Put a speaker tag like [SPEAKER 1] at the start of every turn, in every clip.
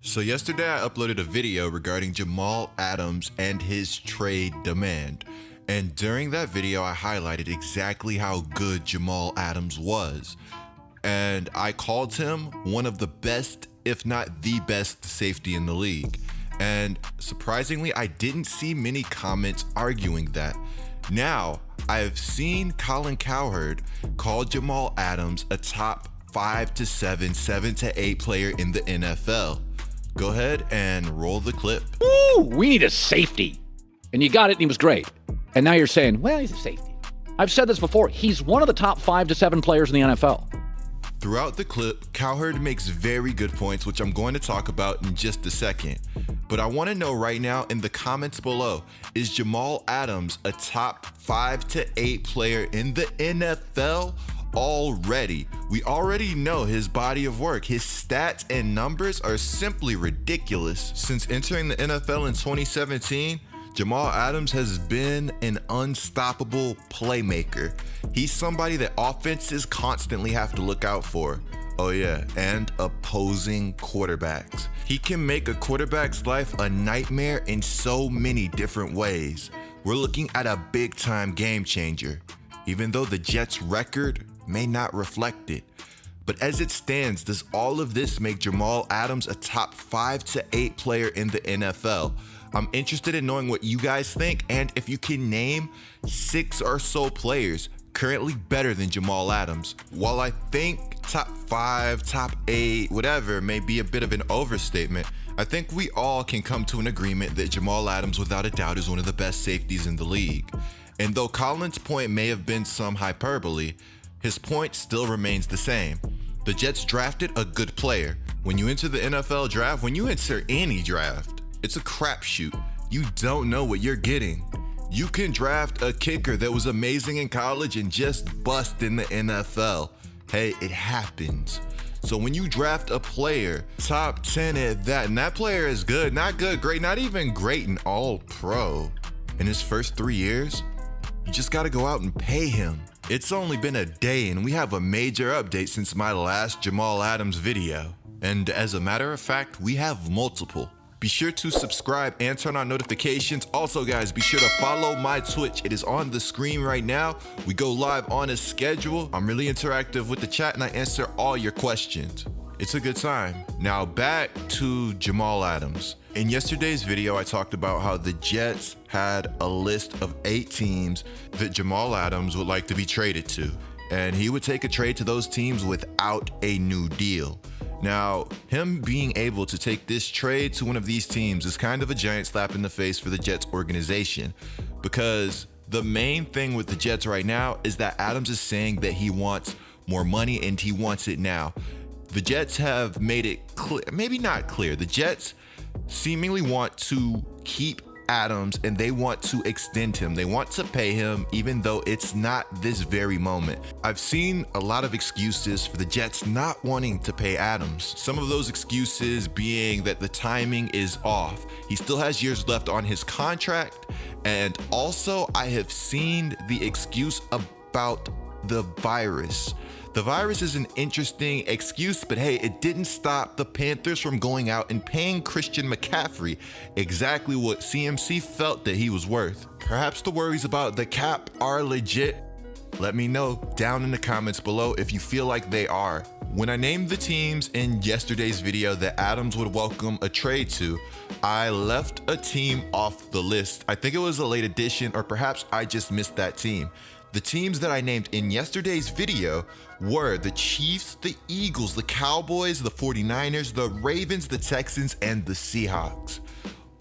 [SPEAKER 1] So yesterday I uploaded a video regarding Jamal Adams and his trade demand. And during that video I highlighted exactly how good Jamal Adams was. And I called him one of the best, if not the best, safety in the league. And surprisingly, I didn't see many comments arguing that. Now, I've seen Colin Cowherd call Jamal Adams a top 5 to 7, 7 to 8 player in the NFL. Go ahead and roll the clip.
[SPEAKER 2] Ooh, we need a safety. And you got it, and he was great. And now you're saying, well, he's a safety. I've said this before. He's one of the top 5 to 7 players in the NFL.
[SPEAKER 1] Throughout the clip, Cowherd makes very good points, which I'm going to talk about in just a second. But I want to know right now in the comments below, is Jamal Adams a top 5 to 8 player in the NFL already? We already know his body of work. His stats and numbers are simply ridiculous. Since entering the NFL in 2017, Jamal Adams has been an unstoppable playmaker. He's somebody that offenses constantly have to look out for. Oh yeah, and opposing quarterbacks. He can make a quarterback's life a nightmare in so many different ways. We're looking at a big time game changer, even though the Jets' record may not reflect it. But as it stands, does all of this make Jamal Adams a top 5 to 8 player in the NFL? I'm interested in knowing what you guys think, and if you can name 6 or so players currently better than Jamal Adams. While I think top 5, top 8, whatever may be a bit of an overstatement, I think we all can come to an agreement that Jamal Adams without a doubt is one of the best safeties in the league. And though Colin's point may have been some hyperbole, his point still remains the same. The Jets drafted a good player. When you enter the NFL draft, when you enter any draft, it's a crapshoot. You don't know what you're getting. You can draft a kicker that was amazing in college and just bust in the NFL. Hey, it happens. So when you draft a player, top 10 at that, and that player is good, not good, great, not even great, and all pro, in his first 3 years, you just gotta go out and pay him. It's only been a day and we have a major update since my last Jamal Adams video. And as a matter of fact, we have multiple. Be sure to subscribe and turn on notifications. Also guys, be sure to follow my Twitch. It is on the screen right now. We go live on a schedule. I'm really interactive with the chat and I answer all your questions. It's a good time. Now back to Jamal Adams. In yesterday's video, I talked about how the Jets had a list of 8 teams that Jamal Adams would like to be traded to. And he would take a trade to those teams without a new deal. Now, him being able to take this trade to one of these teams is kind of a giant slap in the face for the Jets organization, because the main thing with the Jets right now is that Adams is saying that he wants more money and he wants it now. The Jets have made it clear, maybe not clear, the Jets seemingly want to keep Adams and they want to extend him. They want to pay him even though it's not this very moment. I've seen a lot of excuses for the Jets not wanting to pay Adams. Some of those excuses being that the timing is off. He still has years left on his contract. And also I have seen the excuse about the virus. The virus is an interesting excuse, but hey, it didn't stop the Panthers from going out and paying Christian McCaffrey exactly what CMC felt that he was worth. Perhaps the worries about the cap are legit. Let me know down in the comments below if you feel like they are. When I named the teams in yesterday's video that Adams would welcome a trade to, I left a team off the list. I think it was a late addition, or perhaps I just missed that team. The teams that I named in yesterday's video were the Chiefs, the Eagles, the Cowboys, the 49ers, the Ravens, the Texans, and the Seahawks.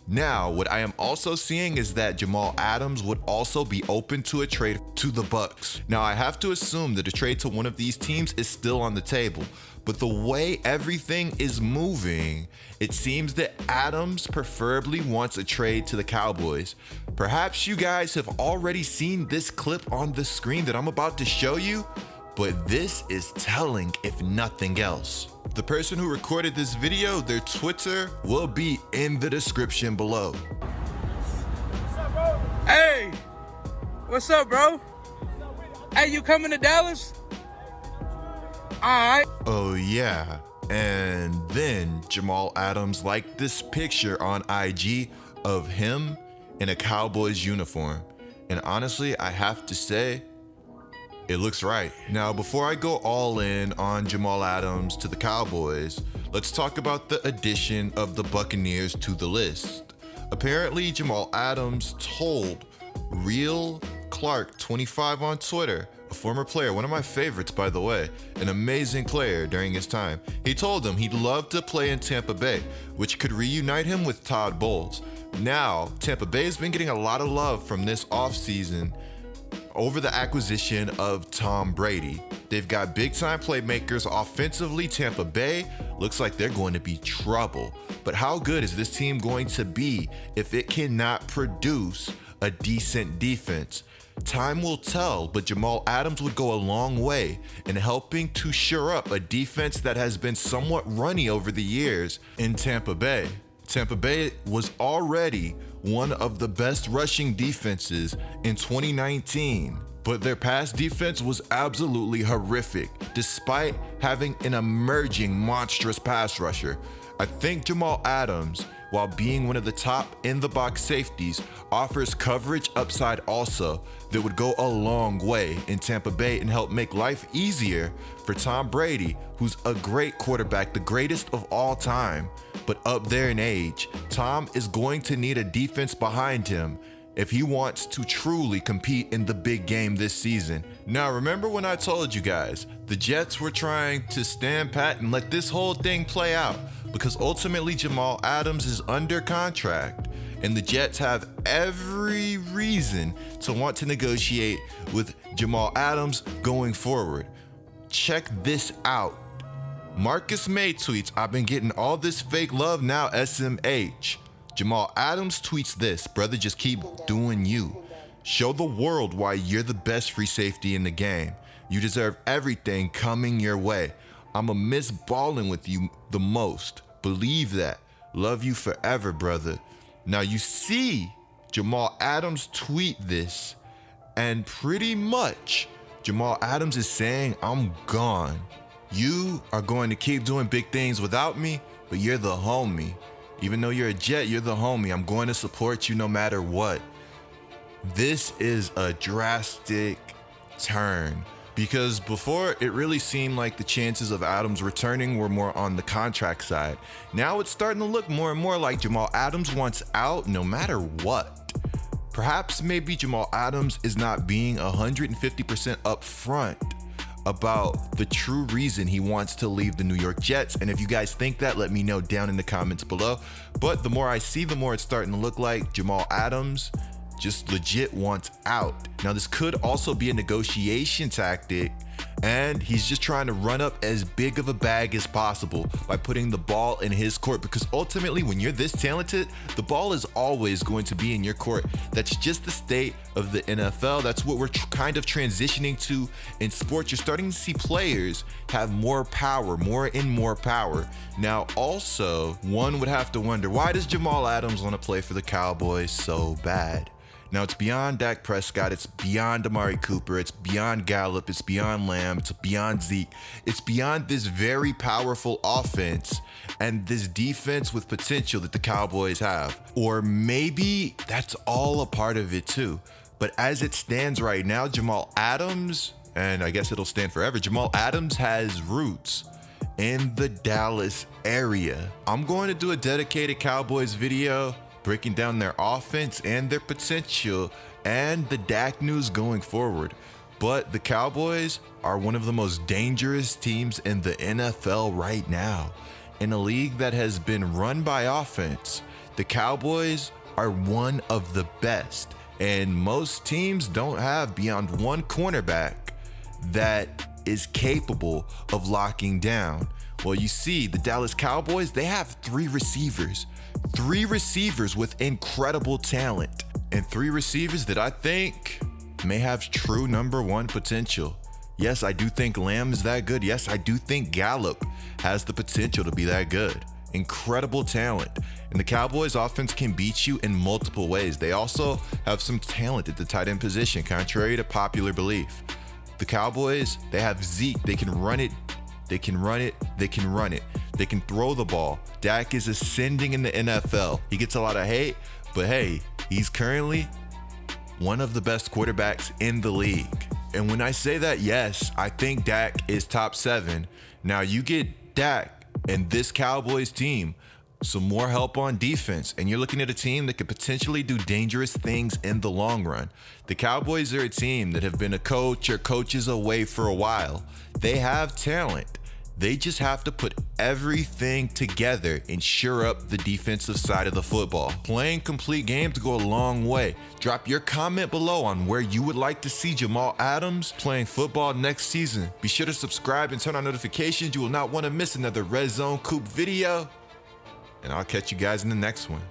[SPEAKER 1] Now, what I am also seeing is that Jamal Adams would also be open to a trade to the Bucks. Now, I have to assume that a trade to one of these teams is still on the table, but the way everything is moving, it seems that Adams preferably wants a trade to the Cowboys. Perhaps you guys have already seen this clip on the screen that I'm about to show you, but this is telling if nothing else. The person who recorded this video, their Twitter will be in the description below.
[SPEAKER 3] What's up, bro?
[SPEAKER 4] Hey, what's up, bro? Hey, you coming to Dallas? All right.
[SPEAKER 1] Oh yeah, And then Jamal Adams liked this picture on IG of him in a Cowboys uniform. And honestly, I have to say, it looks right. Now, before I go all in on Jamal Adams to the Cowboys, let's talk about the addition of the Buccaneers to the list. Apparently, Jamal Adams told Real Clark 25 on Twitter, a former player, one of my favorites, by the way, an amazing player during his time. He told him he'd love to play in Tampa Bay, which could reunite him with Todd Bowles. Now, Tampa Bay has been getting a lot of love from this offseason over the acquisition of Tom Brady. They've got big-time playmakers offensively. Tampa Bay looks like they're going to be trouble. But how good is this team going to be if it cannot produce a decent defense? Time will tell, but Jamal Adams would go a long way in helping to shore up a defense that has been somewhat runny over the years in Tampa Bay. Tampa Bay was already one of the best rushing defenses in 2019, but their pass defense was absolutely horrific, despite having an emerging monstrous pass rusher. I think Jamal Adams, while being one of the top in-the-box safeties, offers coverage upside also that would go a long way in Tampa Bay and help make life easier for Tom Brady, who's a great quarterback, the greatest of all time, but up there in age. Tom is going to need a defense behind him if he wants to truly compete in the big game this season. Now, remember when I told you guys the Jets were trying to stand pat and let this whole thing play out? Because ultimately Jamal Adams is under contract and the Jets have every reason to want to negotiate with Jamal Adams going forward. Check this out. Marcus May tweets, "I've been getting all this fake love now, SMH." Jamal Adams tweets this, "Brother, just keep doing you. Show the world why you're the best free safety in the game. You deserve everything coming your way. I'ma miss balling with you the most. Believe that. Love you forever, brother." Now you see Jamal Adams tweet this, and pretty much Jamal Adams is saying, I'm gone. You are going to keep doing big things without me, but you're the homie. Even though you're a Jet, you're the homie. I'm going to support you no matter what. This is a drastic turn, because before it really seemed like the chances of Adams returning were more on the contract side. Now it's starting to look more and more like Jamal Adams wants out no matter what. Perhaps maybe Jamal Adams is not being 150% upfront about the true reason he wants to leave the New York Jets. And if you guys think that, let me know down in the comments below. But the more I see, the more it's starting to look like Jamal Adams just legit wants out. Now, this could also be a negotiation tactic, and he's just trying to run up as big of a bag as possible by putting the ball in his court, because ultimately when you're this talented, the ball is always going to be in your court. That's just the state of the NFL. That's what we're kind of transitioning to in sports. You're starting to see players have more power, more and more power. Now, also, one would have to wonder, why does Jamal Adams want to play for the Cowboys so bad? Now, it's beyond Dak Prescott, it's beyond Amari Cooper, it's beyond Gallup, it's beyond Lamb, it's beyond Zeke. It's beyond this very powerful offense and this defense with potential that the Cowboys have. Or maybe that's all a part of it too. But as it stands right now, Jamal Adams, and I guess it'll stand forever, Jamal Adams has roots in the Dallas area. I'm going to do a dedicated Cowboys video breaking down their offense and their potential and the Dak news going forward. But the Cowboys are one of the most dangerous teams in the NFL right now. In a league that has been run by offense, the Cowboys are one of the best. And most teams don't have beyond one cornerback that is capable of locking down. Well, you see, the Dallas Cowboys, they have three receivers with incredible talent, and three receivers that I think may have true number one potential. Yes, I do think Lamb is that good. Yes, I do think Gallup has the potential to be that good. Incredible talent. And the Cowboys offense can beat you in multiple ways. They also have some talent at the tight end position, contrary to popular belief. The Cowboys, they have Zeke. They can run it. They can run it. They can run it. They can throw the ball. Dak is ascending in the NFL. He gets a lot of hate, but hey, he's currently one of the best quarterbacks in the league. And when I say that, yes, I think Dak is top 7. Now you get Dak and this Cowboys team some more help on defense, and you're looking at a team that could potentially do dangerous things in the long run. The Cowboys are a team that have been a coach or coaches away for a while. They have talent. They just have to put everything together and shore up the defensive side of the football. Playing complete games go a long way. Drop your comment below on where you would like to see Jamal Adams playing football next season. Be sure to subscribe and turn on notifications. You will not want to miss another Red Zone Coop video. And I'll catch you guys in the next one.